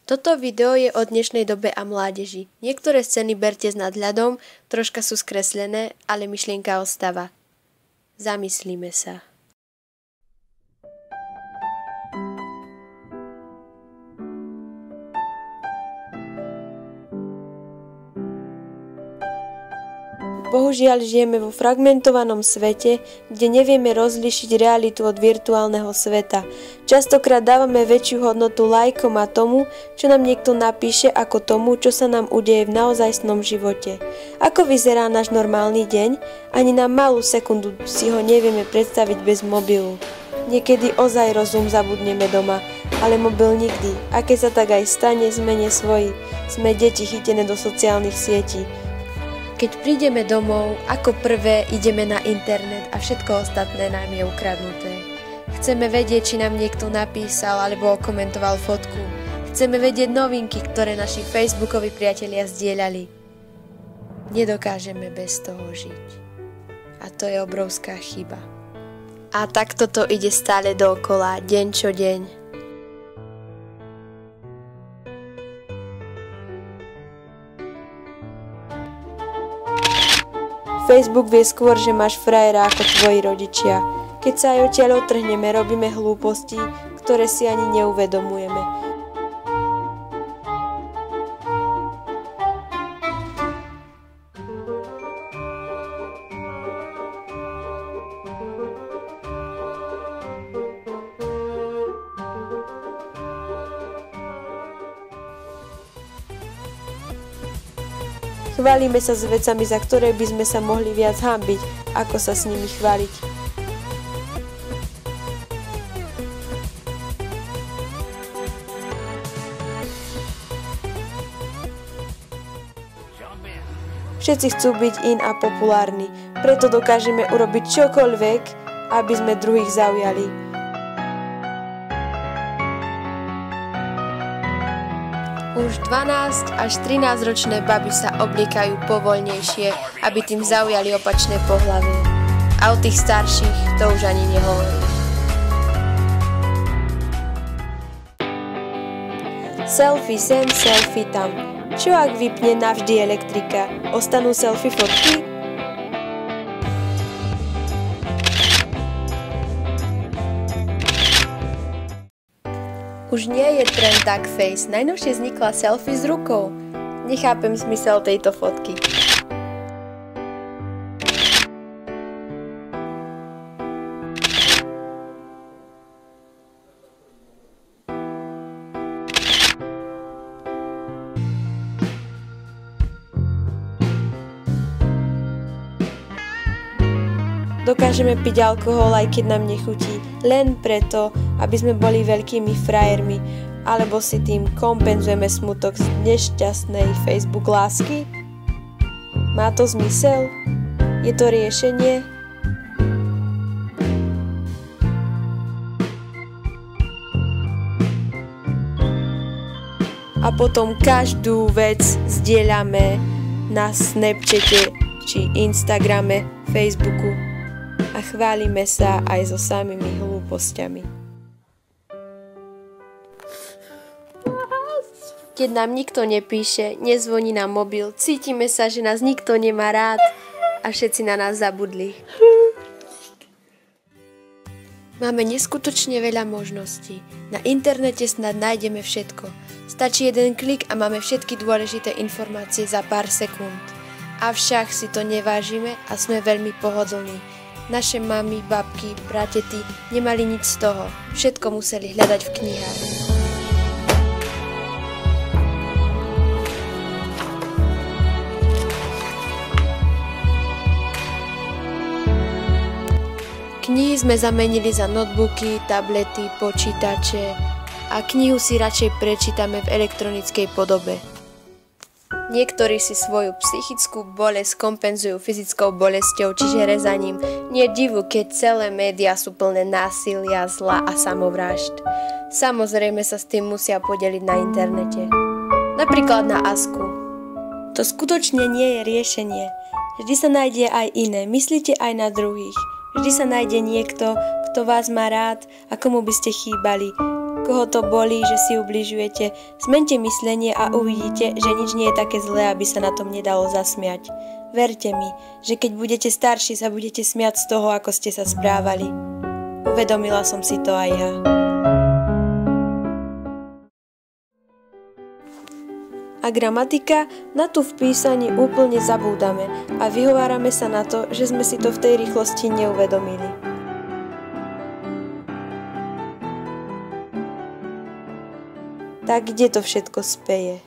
Toto video je o dnešnej dobe a mládeži. Niektoré scény berte s nadhľadom, troška sú skreslené, ale myšlienka ostáva. Zamyslíme sa. Bohužiaľ žijeme vo fragmentovanom svete, kde nevieme rozlíšiť realitu od virtuálneho sveta. Častokrát dávame väčšiu hodnotu lajkom a tomu, čo nám niekto napíše, ako tomu, čo sa nám udeje v naozajstnom živote. Ako vyzerá náš normálny deň? Ani na malú sekundu si ho nevieme predstaviť bez mobilu. Niekedy ozaj rozum zabudneme doma, ale mobil nikdy. A keď sa tak aj stane, sme nesvoji. Sme deti chytené do sociálnych sietí. Keď prídeme domov, ako prvé ideme na internet a všetko ostatné nám je ukradnuté. Chceme vedieť, či nám niekto napísal alebo komentoval fotku. Chceme vedieť novinky, ktoré naši facebookoví priatelia zdieľali. Nedokážeme bez toho žiť. A to je obrovská chyba. A takto to ide stále dookola, deň čo deň. Facebook vie skôr, že máš frajera ako tvoji rodičia. Keď sa aj odtiaľ otrhneme, robíme hlúposti, ktoré si ani neuvedomujeme. Chválime sa s vecami, za ktoré by sme sa mohli viac hanbiť, ako sa s nimi chváliť. Všetci chcú byť in a populárni, preto dokážeme urobiť čokoľvek, aby sme druhých zaujali. Už 12 až 13 ročné baby sa obliekajú povoľnejšie, aby tým zaujali opačné pohlavie. A o tých starších to už ani nehovorím. Selfie sem, selfie tam. Čo ak vypne navždy elektrika? Ostanú selfie fotky? Už nie je trend duckface, najnovšie vznikla selfie s rukou. Nechápem zmysel tejto fotky. Dokážeme piť alkohol, aj keď nám nechutí, len preto, aby sme boli veľkými frajermi, alebo si tým kompenzujeme smutok z nešťastnej Facebook lásky? Má to zmysel? Je to riešenie? A potom každú vec zdieľame na Snapchate či Instagrame, Facebooku. A chválime sa aj so samými hlúpostiami. Keď nám nikto nepíše, nezvoní nám mobil, cítime sa, že nás nikto nemá rád a všetci na nás zabudli. Máme neskutočne veľa možností. Na internete snad nájdeme všetko. Stačí jeden klik a máme všetky dôležité informácie za pár sekúnd. Avšak si to nevážime a sme veľmi pohodlní. Naše mami, babky, pratety nemali nič z toho. Všetko museli hľadať v knihách. Knihy sme zamenili za notebooky, tablety, počítače a knihu si radšej prečítame v elektronickej podobe. Niektorí si svoju psychickú bolesť kompenzujú fyzickou bolesťou, čiže rezaním. Nie divu, keď celé médiá sú plné násilia, zla a samovrážd. Samozrejme sa s tým musia podeliť na internete. Napríklad na Asku. To skutočne nie je riešenie. Vždy sa nájde aj iné, myslíte aj na druhých. Vždy sa nájde niekto, kto vás má rád a komu by ste chýbali. Koho to bolí, že si ubližujete, zmente myslenie a uvidíte, že nič nie je také zlé, aby sa na tom nedalo zasmiať. Verte mi, že keď budete starší, sa budete smiať z toho, ako ste sa správali. Uvedomila som si to aj ja. A gramatika, na tú v písaní úplne zabúdame a vyhovárame sa na to, že sme si to v tej rýchlosti neuvedomili. Tak kde to všetko speje?